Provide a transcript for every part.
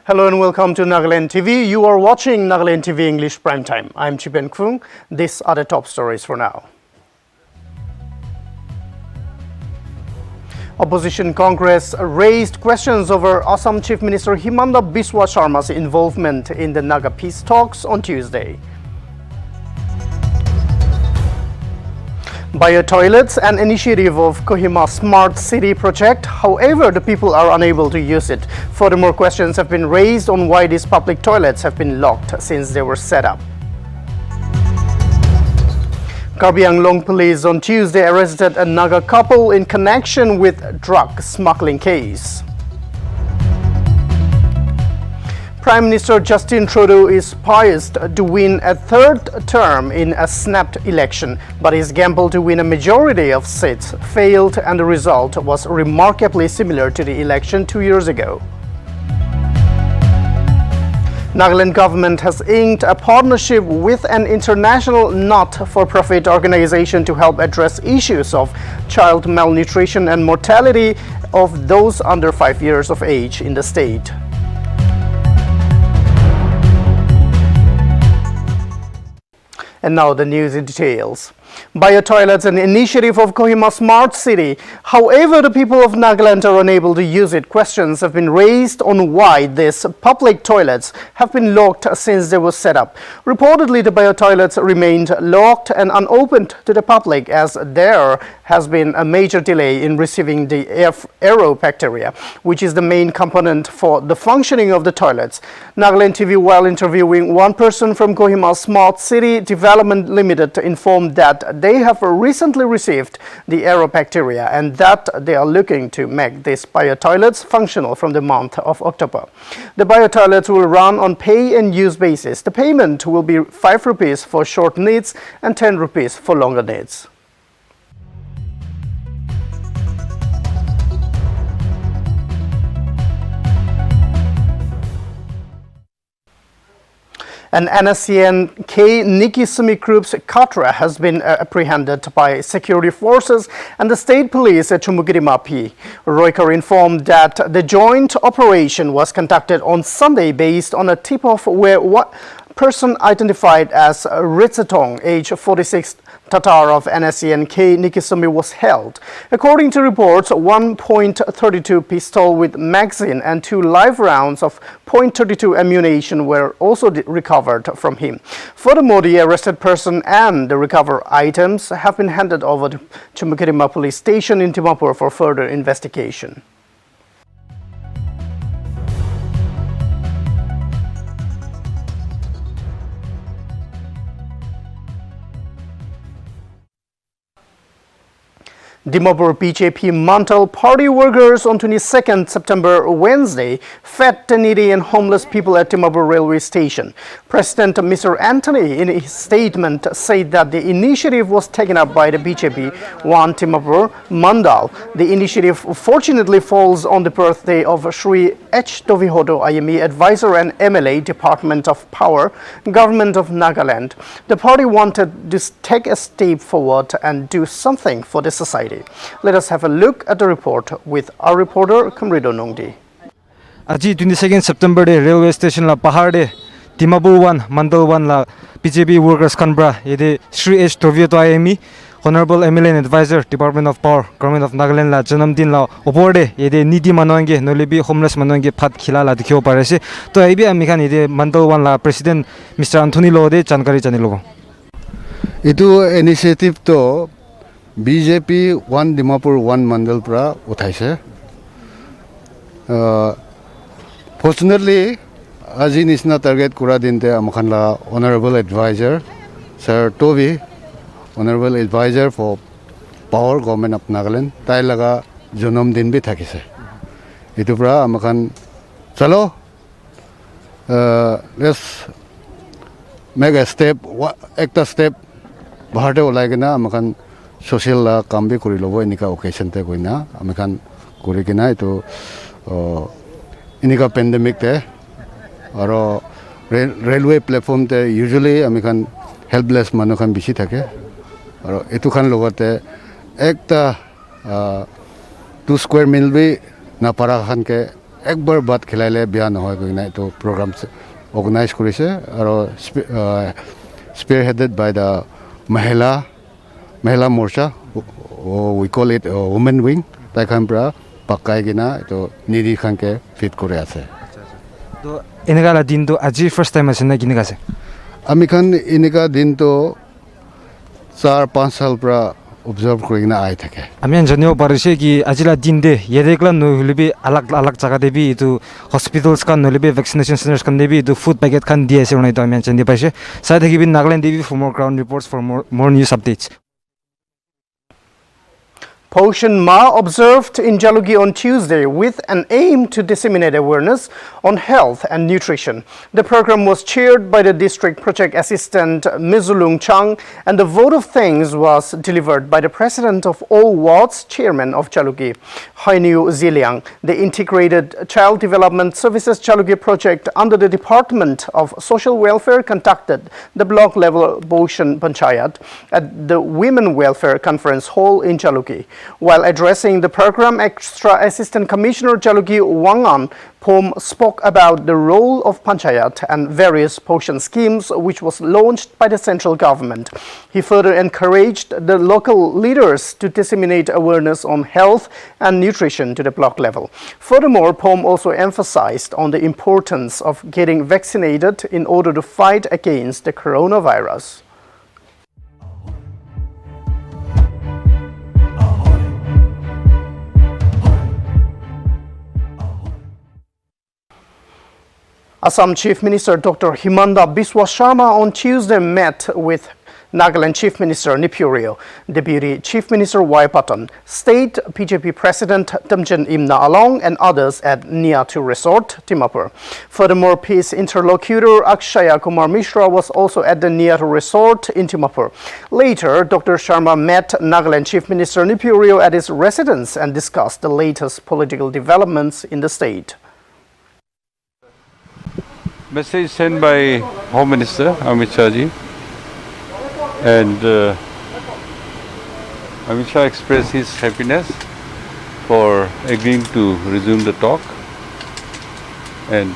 Hello and welcome to Nagaland TV. You are watching Nagaland TV English Primetime. I'm Chipen Kung. These are the top stories for now. Opposition Congress raised questions over Assam Chief Minister Himanta Biswa Sharma's involvement in the Naga peace talks on Tuesday. Bio-toilets, an initiative of Kohima Smart City project. However, the people are unable to use it. Furthermore, questions have been raised on why these public toilets have been locked since they were set up. Karbi Anglong police on Tuesday arrested a Naga couple in connection with drug smuggling case. Prime Minister Justin Trudeau is poised to win a third term in a snapped election, but his gamble to win a majority of seats failed, and the result was remarkably similar to the election 2 years ago. Nagaland government has inked a partnership with an international not-for-profit organization to help address issues of child malnutrition and mortality of those under 5 years of age in the state. And now the news in details. Bio-toilets, an initiative of Kohima Smart City. However, the people of Nagaland are unable to use it. Questions have been raised on why these public toilets have been locked since they were set up. Reportedly, the bio-toilets remained locked and unopened to the public as there has been a major delay in receiving the aerobacteria, which is the main component for the functioning of the toilets. Nagaland TV, while interviewing one person from Kohima Smart City Development Limited, informed that they have recently received the aerobacteria and that they are looking to make these bio-toilets functional from the month of October. The bio-toilets will run on pay-and-use basis. The payment will be 5 rupees for short needs and 10 rupees for longer needs. An NSCN-K Nikisumi Group's Katra has been apprehended by security forces and the state police at Chumugirimapi. Reuters informed that the joint operation was conducted on Sunday based on a tip-off where one person identified as Ritsetong, age 46, Tatar of NSCN-K Nikisumi was held. According to reports, 1.32 pistol with magazine and 2 live rounds of .32 ammunition were also recovered from him. Furthermore, the arrested person and the recovered items have been handed over to Chumukirima Police Station in Dimapur for further investigation. Dimapur BJP Mantal party workers on 22nd September Wednesday fed the needy and homeless people at Dimapur railway station. President Mr. Anthony in his statement said that the initiative was taken up by the BJP One Dimapur Mandal. The initiative fortunately falls on the birthday of Sri H. Tovihodo IME, advisor and MLA, Department of Power, Government of Nagaland. The party wanted to take a step forward and do something for the society. Let us have a look at the report with our reporter Kamrido Nongdi. Aji 22nd September de railway station la pahar de Dimapur 1 Mandal 1 la BJP workers kanbra yede Sri H. Tovihodo IME, Honorable MLA and Advisor, Department of Power, Government of Nagaland la janamdin la opor de yede needy manwange nolebi homeless manwange phat khila la dikhibo parese. To aibi amikhan yede Mandal 1 la President Mr. Anthony lo de jankari janilobo. Itu initiative to BJP One Dimapur One Mandal pra uthaise. Fortunately, aji nisna target kura dinte amakhan la Honorable Advisor Sir Tovi, Honorable Advisor for Power, Government of Nagaland, tai laga janam din bhi thakise. Itu pra amakhan chalo let's make a step, ekta step baharte ulai kena amakhan social la kam bhi kuri lobo inika occasion te koina amikhan kuri kena itu inika pandemic te aro railway platform te usually amikhan helpless manu khan bishi thake aro etu khan logote ekta 2 square mil bhi na para khan ke একবাৰ but খেলাইলে বেয়া নহয় গৈ না এইটো programme organise কৰিছে আৰু spearheaded by the Mahila Morcha, we call it women wing. তাইখান পৰা পাকাই কিনা এইটো নিৰি খানকে ফিট কৰি আছে তো এনেকা দিনটো আজি ফাৰ্ষ্ট টাইম আছে না কিনেকা আছে আমি খান এনেকা দিনটো 4-5 সাল পৰা অবজার্ভ কৰি কিনা আই থাকে আমি জানিব পাৰিছে কি আজিলা দিন দে ইয়াদেকলা নহলিবি আলাগ জায়গা দেবি ইটো হসপিটালস কান নহলিবি ভ্যাকসিনেশন সেন্টারস কান দেবি ইটো ফুড প্যাকেট কান দি আছে উনাই তো আমি জানি পাইছে সাই থাকিবি Nagaland TV for more ground reports for more news updates Poshan Ma observed in Jalugi on Tuesday with an aim to disseminate awareness on health and nutrition. The program was chaired by the District Project Assistant Mizulung Chang, and the vote of thanks was delivered by the President of all wards, Chairman of Jalugi, Hainu Ziliang. The Integrated Child Development Services Jalugi project under the Department of Social Welfare conducted the block-level Poshan Panchayat at the Women Welfare Conference Hall in Jalugi. While addressing the program, Extra Assistant Commissioner Jalugi Wangan Pom spoke about the role of Panchayat and various Poshan schemes which was launched by the central government. He further encouraged the local leaders to disseminate awareness on health and nutrition to the block level. Furthermore, Pom also emphasized on the importance of getting vaccinated in order to fight against the coronavirus. Assam Chief Minister Dr. Himanda Biswa Sharma on Tuesday met with Nagaland Chief Minister Nipurio, Deputy Chief Minister Waipatan, State PJP President Damjan Imna Along and others at Niatu Resort, Dimapur. Furthermore, peace interlocutor Akshaya Kumar Mishra was also at the Niatu Resort in Dimapur. Later, Dr. Sharma met Nagaland Chief Minister Nipurio at his residence and discussed the latest political developments in the state. Message sent by Home Minister Amit Shah ji, and Amit Shah expressed his happiness for agreeing to resume the talk and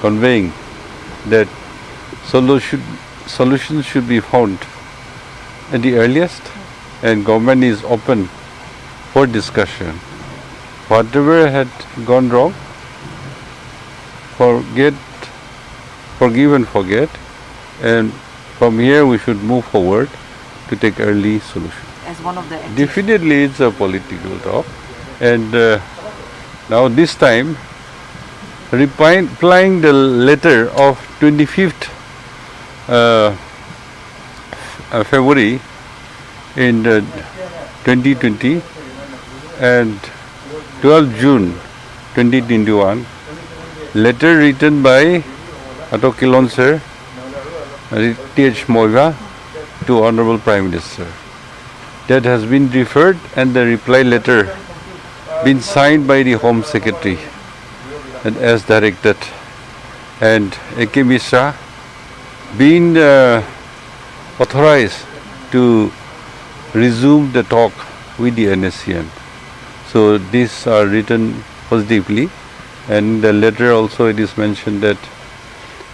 conveying that solutions should be found at the earliest, and government is open for discussion. Whatever had gone wrong, forgive and forget, and from here we should move forward to take early solution. As one of the Definitely it's a political talk, and now this time replying the letter of 25th February in 2020 and 12 June 2021, letter written by Atok Kilon sir, T.H. Moiva to Honorable Prime Minister. That has been referred, and the reply letter been signed by the Home Secretary and as directed, and A.K. Mishra been authorized to resume the talk with the NSCN. So these are written positively, and the letter also it is mentioned that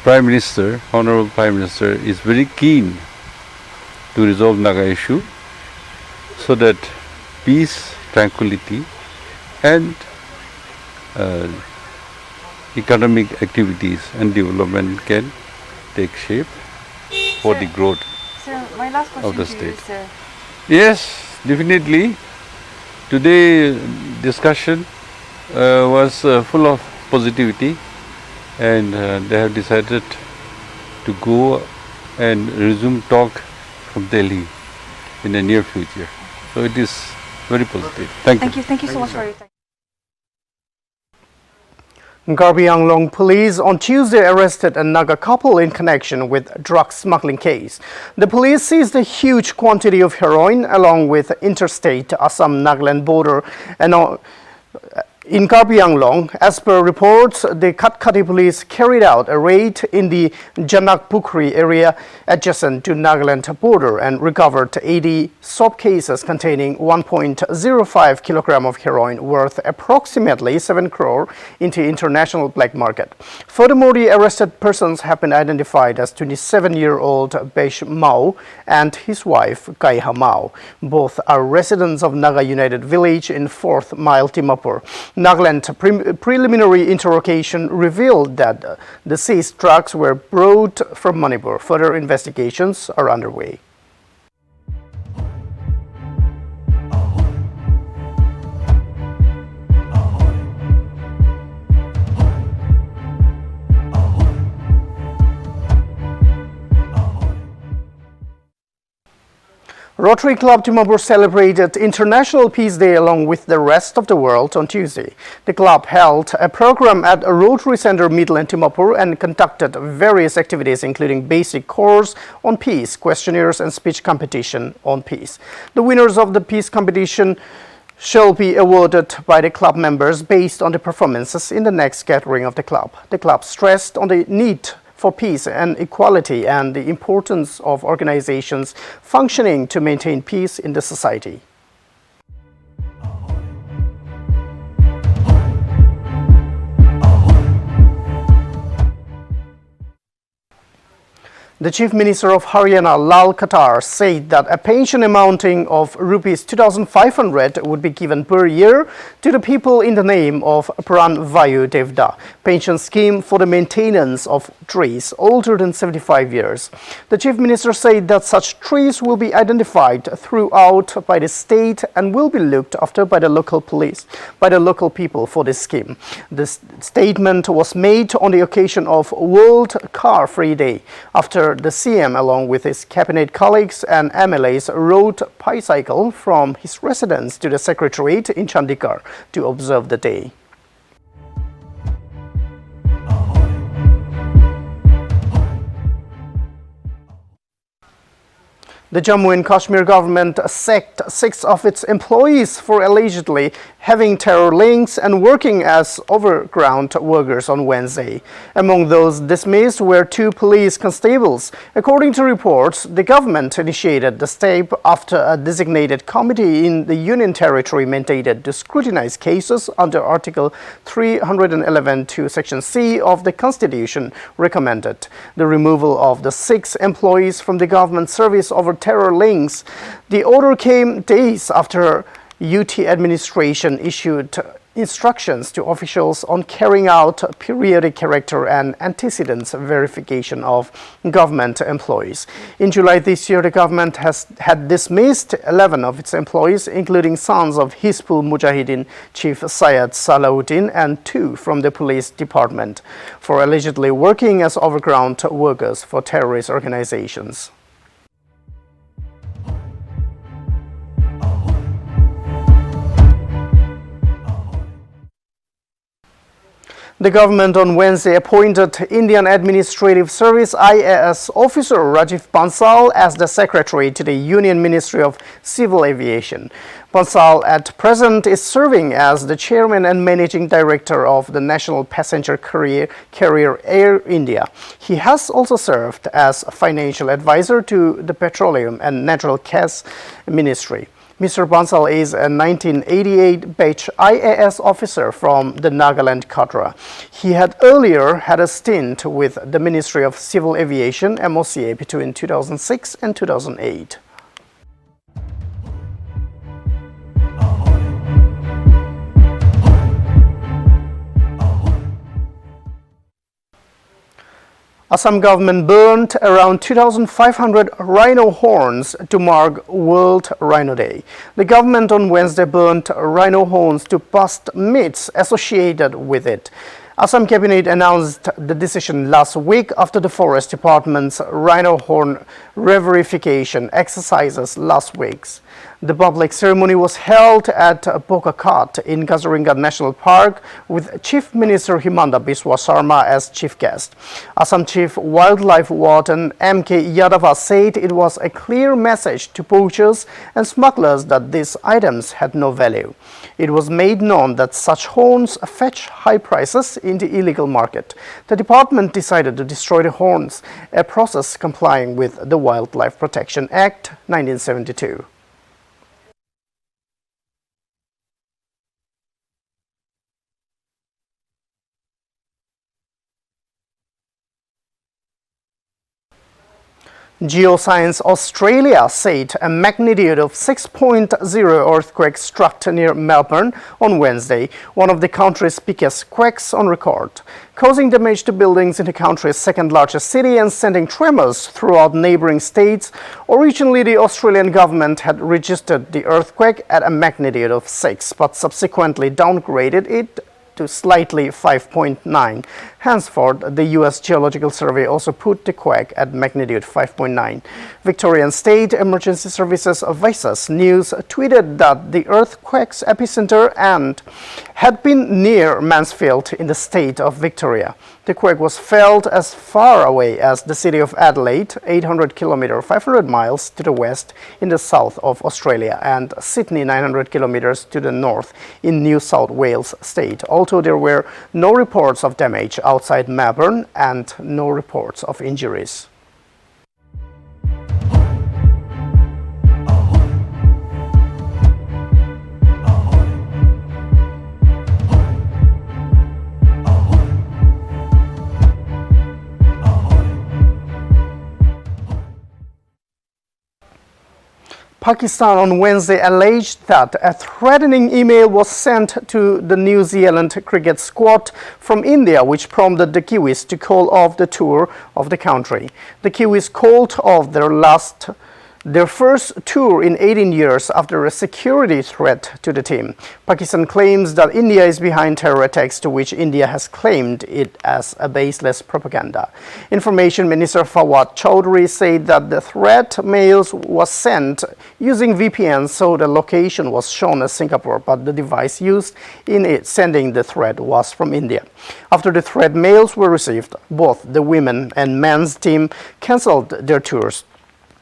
Prime Minister, Honorable Prime Minister is very keen to resolve Naga issue so that peace, tranquility and economic activities and development can take shape for the growth Sir, my last question of the to you, state. sir. Yes, definitely. Today discussion was full of positivity, and they have decided to go and resume talk from Delhi in the near future. So it is very positive. Thank you. Thank you so much for your time. Garbi Anglong police on Tuesday arrested a Naga couple in connection with drug smuggling case. The police seized a huge quantity of heroin along with interstate Assam-Nagaland border and In Karbi Anglong, as per reports, the Katkati police carried out a raid in the Janakpukri area adjacent to Nagaland border and recovered 80 soap cases containing 1.05 kilogram of heroin worth approximately 7 crore into international black market. Furthermore, the arrested persons have been identified as 27-year-old Besh Mao and his wife Kaiha Mao. Both are residents of Naga United Village in 4th Mile, Dimapur. Nagaland preliminary interrogation revealed that the seized drugs were brought from Manipur. Further investigations are underway. Rotary Club Dimapur celebrated International Peace Day along with the rest of the world on Tuesday. The club held a program at a Rotary Center Midland Dimapur and conducted various activities including basic course on peace, questionnaires and speech competition on peace. The winners of the peace competition shall be awarded by the club members based on the performances in the next gathering of the club. The club stressed on the need for peace and equality and the importance of organizations functioning to maintain peace in the society. The Chief Minister of Haryana, Lal Khattar, said that a pension amounting of rupees 2,500 would be given per year to the people in the name of Pran Vayu Devda pension scheme for the maintenance of trees older than 75 years. The Chief Minister said that such trees will be identified throughout by the state and will be looked after by the local people for this scheme. This statement was made on the occasion of World Car Free Day after the CM, along with his cabinet colleagues and MLAs, rode bicycle from his residence to the Secretariat in Chandigarh to observe the day. The Jammu and Kashmir government sacked 6 of its employees for allegedly having terror links and working as overground workers on Wednesday. Among those dismissed were 2 police constables. According to reports, the government initiated the step after a designated committee in the Union Territory mandated to scrutinize cases under Article 311 to Section C of the Constitution recommended the removal of the 6 employees from the government service over terror links. The order came days after UT administration issued instructions to officials on carrying out periodic character and antecedents verification of government employees. In July this year, the government had dismissed 11 of its employees, including sons of Hizbul Mujahideen Chief Syed Salahuddin and 2 from the police department, for allegedly working as overground workers for terrorist organizations. The government on Wednesday appointed Indian Administrative Service IAS officer Rajiv Bansal as the secretary to the Union Ministry of Civil Aviation. Bansal at present is serving as the chairman and managing director of the national passenger carrier Air India. He has also served as a financial advisor to the Petroleum and Natural Gas Ministry. Mr. Bansal is a 1988 batch IAS officer from the Nagaland cadre. He had earlier had a stint with the Ministry of Civil Aviation MOCA between 2006 and 2008. Assam government burnt around 2,500 rhino horns to mark World Rhino Day. The government on Wednesday burnt rhino horns to bust myths associated with it. Assam Cabinet announced the decision last week after the Forest Department's Rhino horn re-verification exercises last week. The public ceremony was held at Pokakat in Kaziranga National Park with Chief Minister Himanta Biswa Sarma as chief guest. Assam Chief Wildlife Warden M.K. Yadava said it was a clear message to poachers and smugglers that these items had no value. It was made known that such horns fetch high prices in the illegal market. The department decided to destroy the horns, a process complying with the Wildlife Protection Act 1972. Geoscience Australia said a magnitude of 6.0 earthquake struck near Melbourne on Wednesday, one of the country's biggest quakes on record, causing damage to buildings in the country's second largest city and sending tremors throughout neighboring states. Originally, the Australian government had registered the earthquake at a magnitude of 6, but subsequently downgraded it to slightly 5.9. Henceforth, the U.S. Geological Survey also put the quake at magnitude 5.9. Victorian State Emergency Services Vices News tweeted that the earthquake's epicenter had been near Mansfield in the state of Victoria. The quake was felt as far away as the city of Adelaide, 800 kilometers, 500 miles to the west in the south of Australia, and Sydney, 900 kilometers to the north in New South Wales state. Although there were no reports of damage outside Melbourne and no reports of injuries. Pakistan on Wednesday alleged that a threatening email was sent to the New Zealand cricket squad from India, which prompted the Kiwis to call off the tour of the country. The Kiwis called off their first tour in 18 years after a security threat to the team. Pakistan claims that India is behind terror attacks, to which India has claimed it as a baseless propaganda. Information Minister Fawad Chowdhury said that the threat mails was sent using VPN, so the location was shown as Singapore, but the device used in it sending the threat was from India. After the threat mails were received, both the women and men's team cancelled their tours.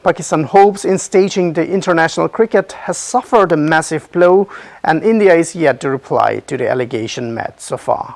Pakistan hopes in staging the international cricket has suffered a massive blow, and India is yet to reply to the allegation made so far.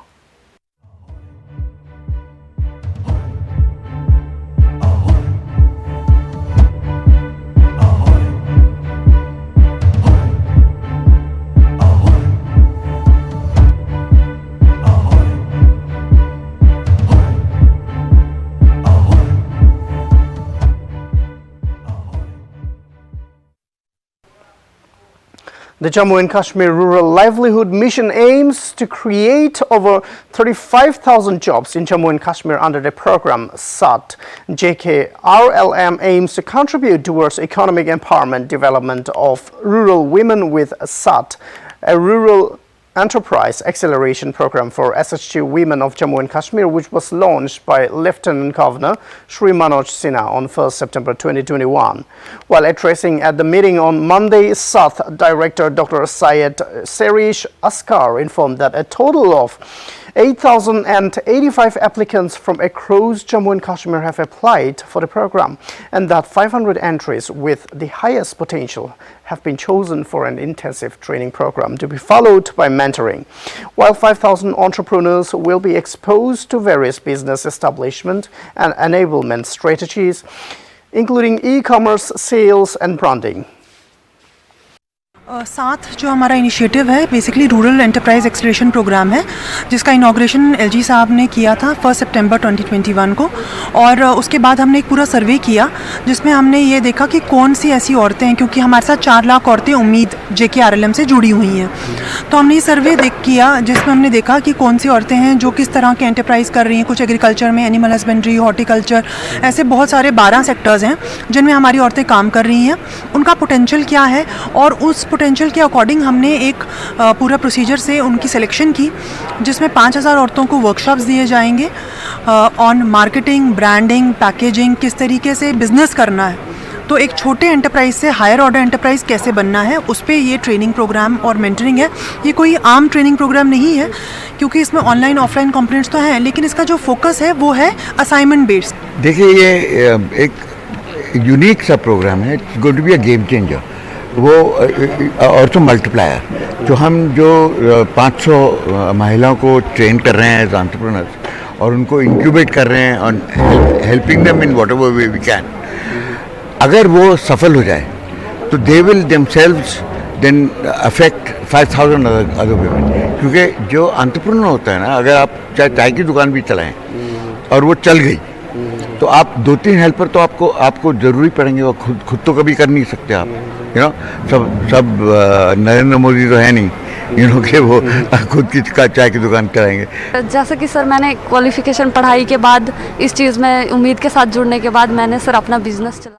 The Jammu and Kashmir Rural Livelihood Mission aims to create over 35,000 jobs in Jammu and Kashmir under the program SAT. JKRLM aims to contribute towards economic empowerment development of rural women with SAT, a rural enterprise acceleration program for SHG women of Jammu and Kashmir, which was launched by Lieutenant Governor Shri Manoj Sinha on 1st September 2021. While addressing at the meeting on Monday, SAT Director Dr. Syed Serish Askar informed that a total of 8,085 applicants from across Jammu and Kashmir have applied for the program, and that 500 entries with the highest potential have been chosen for an intensive training program to be followed by mentoring, while 5,000 entrepreneurs will be exposed to various business establishment and enablement strategies, including e-commerce, sales and branding. साथ जो हमारा initiative है basically rural enterprise acceleration programme है, जिसका inauguration LG साहब ने किया था 1 सितंबर 2021 को, और उसके बाद हमने एक पूरा सर्वे किया जिसमें हमने ये देखा कि कौन सी ऐसी औरतें हैं, क्योंकि हमारे साथ 4 लाख औरतें उम्मीद JKRLM से जुड़ी हुई हैं। तो हमने ये सर्वे किया जिसमें हमने देखा कि कौन सी औरतें हैं जो किस तरह के एंटरप्राइज कर रही हैं, कुछ एग्रीकल्चर में, एनिमल हस्बेंड्री, हॉर्टिकल्चर, ऐसे बहुत सारे 12 सेक्टर्स हैं जिनमें हमारी औरतें काम कर रही हैं। उनका पोटेंशियल क्या है और उस पोटेंशियल के अकॉर्डिंग हमने एक पूरा प्रोसीजर से उनकी सिलेक्शन की, जिसमें 5,000 औरतों को वर्कशॉप्स दिए जाएंगे ऑन मार्केटिंग, ब्रांडिंग, पैकेजिंग, किस तरीके से बिज़नेस करना है। तो एक छोटे एंटरप्राइज से हायर ऑर्डर एंटरप्राइज कैसे बनना है, उस पर ये ट्रेनिंग प्रोग्राम और मेंटरिंग है। ये कोई आम ट्रेनिंग प्रोग्राम नहीं है, क्योंकि इसमें ऑनलाइन ऑफलाइन कंपोनेंट्स तो हैं, लेकिन इसका जो फोकस है वो है असाइनमेंट बेस्ड। देखिए, ये एक यूनिक सा प्रोग्राम है, it's going to be a game changer. वो और तो मल्टीप्लायर जो 500 महिलाओं को ट्रेन कर रहे हैं एज एंटरप्रेन्योर्स और उनको इंक्यूबेट कर रहे हैं और helping them in whatever way we can. अगर वो सफल हो जाए तो they will themselves then affect 5,000 other women. क्योंकि जो एंटरप्रेन्योर होता है ना, अगर आप चाहे चाय की दुकान भी चलाएं और वो चल गई तो आप 2-3 हेल्पर तो आपको जरूरी पड़ेंगे। वो खुद तो कभी कर नहीं सकते आप, सब नरेंद्र मोदी तो है नहीं कि वो खुद की चाय की दुकान कराएंगे। जैसे कि सर, मैंने क्वालिफिकेशन पढ़ाई के बाद इस चीज़ में उम्मीद के साथ जुड़ने के बाद मैंने सर अपना बिजनेस चला।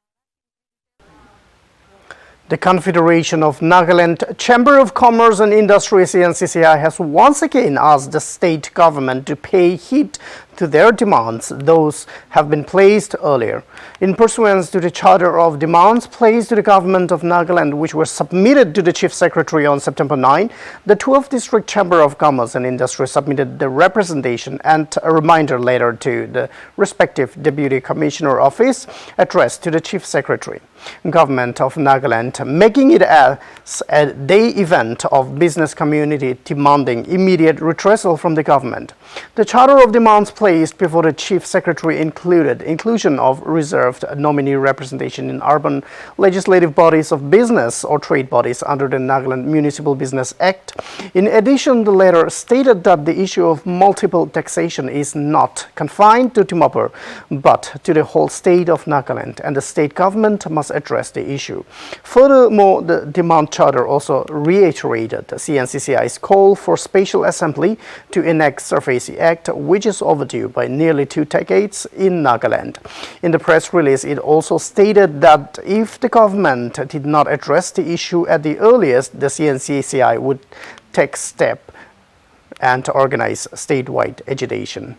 The Confederation of Nagaland Chamber of Commerce and Industry (CNCCI) has once again asked the state government to pay heed to their demands. Those have been placed earlier. In pursuance to the Charter of Demands placed to the government of Nagaland, which were submitted to the Chief Secretary on September 9, the 12th District Chamber of Commerce and Industry submitted the representation and a reminder letter to the respective Deputy Commissioner Office addressed to the Chief Secretary. Government of Nagaland making it as a day event of business community demanding immediate redressal from the government. The Charter of Demands placed before the Chief Secretary included inclusion of reserved nominee representation in urban legislative bodies of business or trade bodies under the Nagaland Municipal Business Act. In addition, the letter stated that the issue of multiple taxation is not confined to Dimapur but to the whole state of Nagaland, and the state government must address the issue. Furthermore, the demand charter also reiterated the CNCCI's call for special assembly to enact SURFACE Act, which is overdue by nearly 2 decades in Nagaland. In the press release, it also stated that if the government did not address the issue at the earliest, the CNCCI would take step and organize statewide agitation.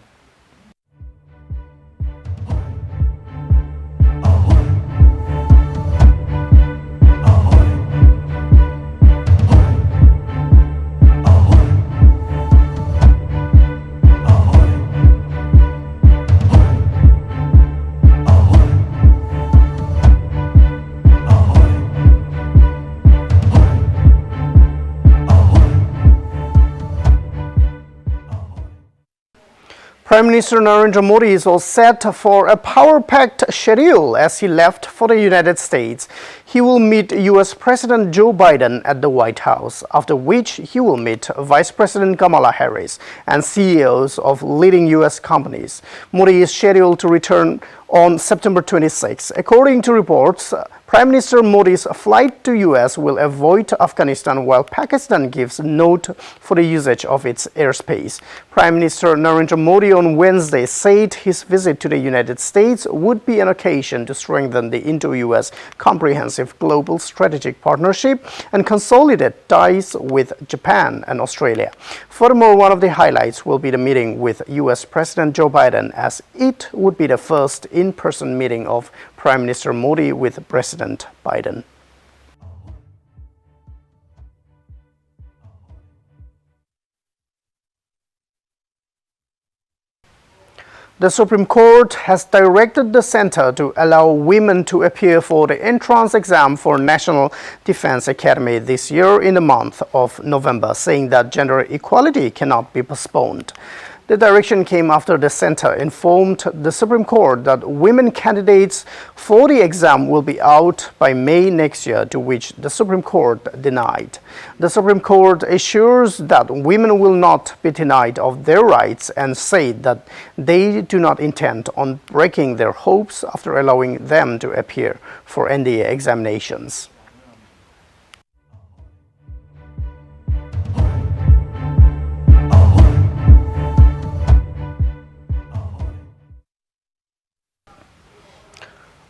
Prime Minister Narendra Modi is all set for a power-packed schedule as he left for the United States. He will meet U.S. President Joe Biden at the White House, after which he will meet Vice President Kamala Harris and CEOs of leading U.S. companies. Modi is scheduled to return on September 26. According to reports, Prime Minister Modi's flight to U.S. will avoid Afghanistan while Pakistan gives note for the usage of its airspace. Prime Minister Narendra Modi on Wednesday said his visit to the United States would be an occasion to strengthen the Indo-US comprehensive global strategic partnership and consolidate ties with Japan and Australia. Furthermore, one of the highlights will be the meeting with U.S. President Joe Biden, as it would be the first in-person meeting of Prime Minister Modi with President Biden. The Supreme Court has directed the Centre to allow women to appear for the entrance exam for National Defence Academy this year in the month of November, saying that gender equality cannot be postponed. The direction came after the Centre informed the Supreme Court that women candidates for the exam will be out by May next year, to which the Supreme Court denied. The Supreme Court assures that women will not be denied of their rights and said that they do not intend on breaking their hopes after allowing them to appear for NDA examinations.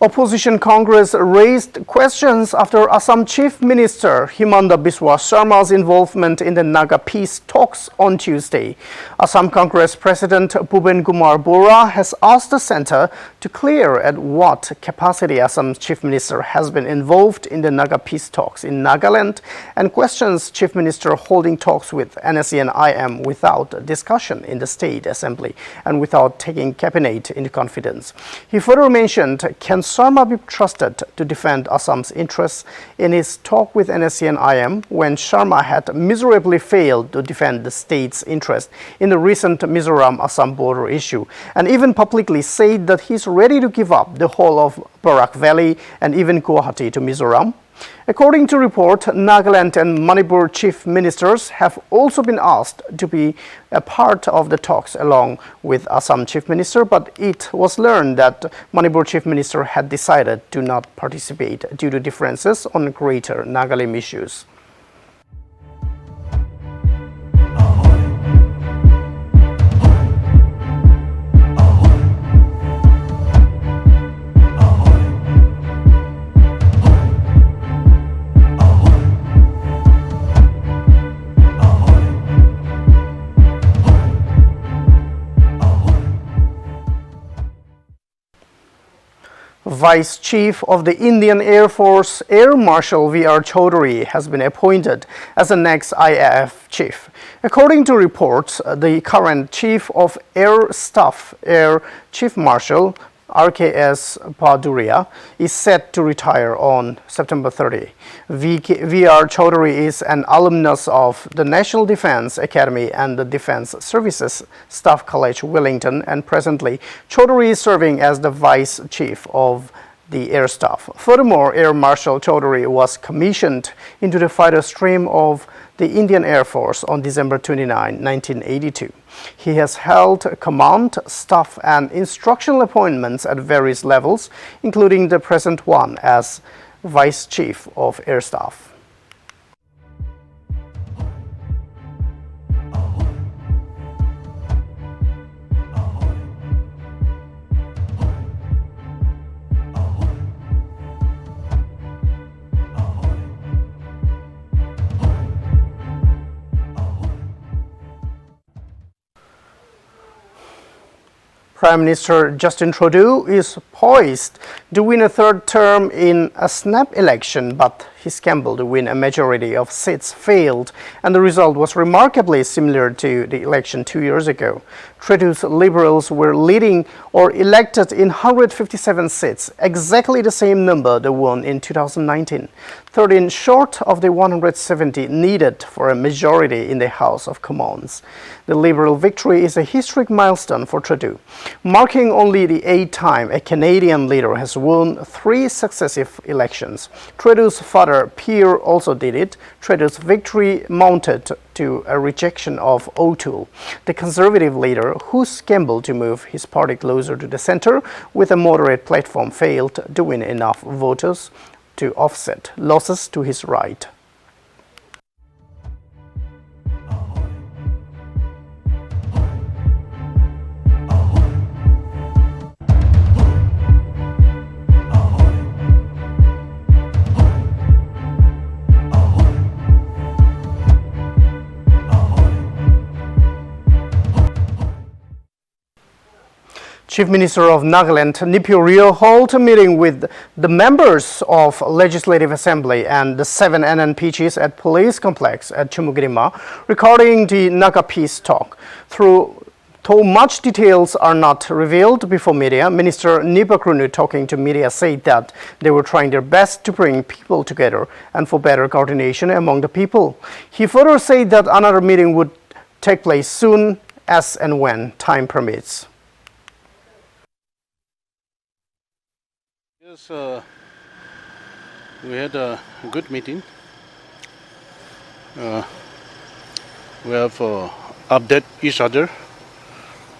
Opposition Congress raised questions after Assam Chief Minister Himanta Biswa Sharma's involvement in the Naga peace talks on Tuesday. Assam Congress President Bhupen Kumar Bora has asked the centre to clear at what capacity Assam's Chief Minister has been involved in the Naga peace talks in Nagaland and questions Chief Minister holding talks with NSCN-K without discussion in the State Assembly and without taking cabinet into confidence. He further mentioned, can Sharma be trusted to defend Assam's interests in his talk with NSCN-K when Sharma had miserably failed to defend the state's interest in the recent Mizoram-Assam border issue and even publicly said that he's ready to give up the whole of Barak Valley and even Guwahati to Mizoram? According to report, Nagaland and Manipur chief ministers have also been asked to be a part of the talks along with Assam chief minister, but it was learned that Manipur chief minister had decided to not participate due to differences on greater Nagaland issues. Vice Chief of the Indian Air Force Air Marshal V.R. Chaudhary has been appointed as the next IAF chief. According to reports, the current Chief of Air Staff, Air Chief Marshal RKS Paduria, is set to retire on September 30. V.R. Chaudhary is an alumnus of the National Defence Academy and the Defence Services Staff College, Wellington, and presently Chaudhary is serving as the Vice Chief of the Air Staff. Furthermore, Air Marshal Chaudhary was commissioned into the fighter stream of the Indian Air Force on December 29, 1982. He has held command, staff and instructional appointments at various levels, including the present one as Vice Chief of Air Staff. Prime Minister Justin Trudeau is poised to win a third term in a snap election, but his gamble to win a majority of seats failed, and the result was remarkably similar to the election 2 years ago. Trudeau's Liberals were leading or elected in 157 seats, exactly the same number they won in 2019, 13 short of the 170 needed for a majority in the House of Commons. The Liberal victory is a historic milestone for Trudeau, marking only the 8th time a Canadian leader has won 3 successive elections. Trudeau's father, Pierre, also did it. Trudeau's victory mounted to a rejection of O'Toole, the Conservative leader whose gamble to move his party closer to the centre with a moderate platform failed to win enough voters to offset losses to his right. Chief Minister of Nagaland, Nipio Rio, held a meeting with the members of Legislative Assembly and the 7 NNPGs at Police Complex at Chumugirima regarding the Naga peace talk. Though much details are not revealed before media, Minister Nipakrunu, talking to media, said that they were trying their best to bring people together and for better coordination among the people. He further said that another meeting would take place soon as and when time permits. Yes, we had a good meeting. We have updated each other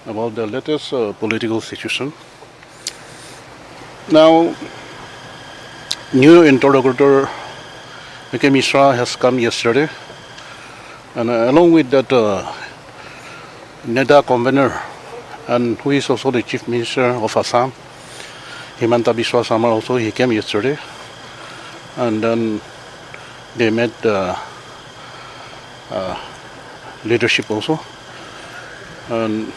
about the latest political situation. Now, new interlocutor A.K. Mishra has come yesterday, and along with that, NEDA convener, and who is also the Chief Minister of Assam, Himanta Biswa Sarma also, he came yesterday. And then they met leadership also. And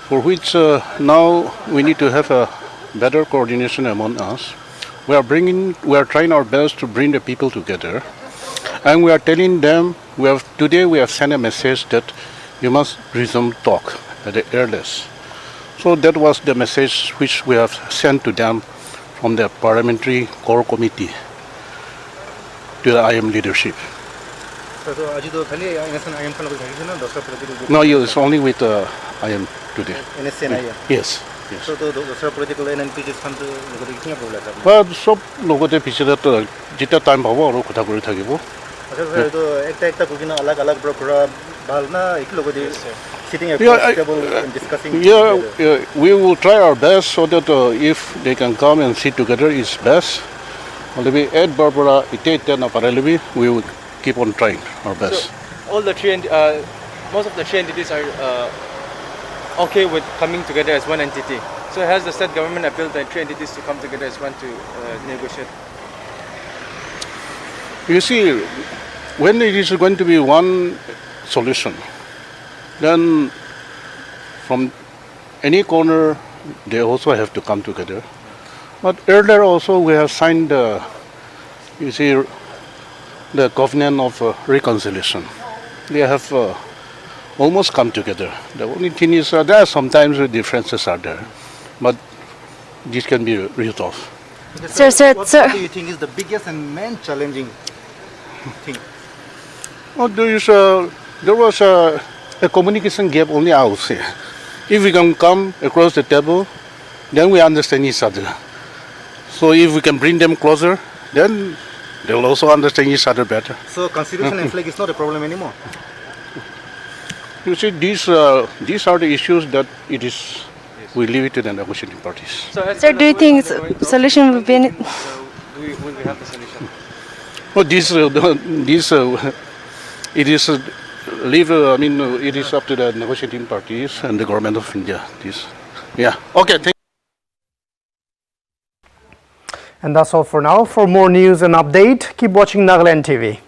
for which now we need to have a better coordination among us. We are trying our best to bring the people together. And we are telling them, today we have sent a message that you must resume talk at the earliest. So that was the message which we have sent to them from the parliamentary core committee to the IM leadership. No, it's only with IM today. NSCN-K. Yes. Yes. So the political NNP fund But सब लोगों के पीछे तो जितना time भावो और कुछ करी था कि वो अच्छा सर तो एक कुछ ना अलग ब्रोकर बालना एक लोगों दे sitting at table and discussing. Yeah, we will try our best so that if they can come and sit together is best. Only Ed Barbara Itete na Paralebi, we will keep on trying our best. So all the most of the three entities are okay with coming together as one entity. So has the state government appealed the three entities to come together as one to negotiate? You see, when it is going to be one solution, then from any corner they also have to come together. But earlier also we have signed you see, the covenant of reconciliation. They have almost come together. The only thing is there are sometimes differences are there, but this can be resolved. Sir. What do you think is the biggest and main challenging thing? Oh, there was a communication gap only I would say. If we can come across the table, then we understand each other. So if we can bring them closer, then they will also understand each other better. So constitution and flag is not a problem anymore? You see, these are the issues that we leave it to the negotiating parties. So Sir, do you think solution will be will we have the solution? Well, it is it is up to the negotiating parties and the government of India. Okay. Thank you. And that's all for now. For more news and update, keep watching Nagaland TV.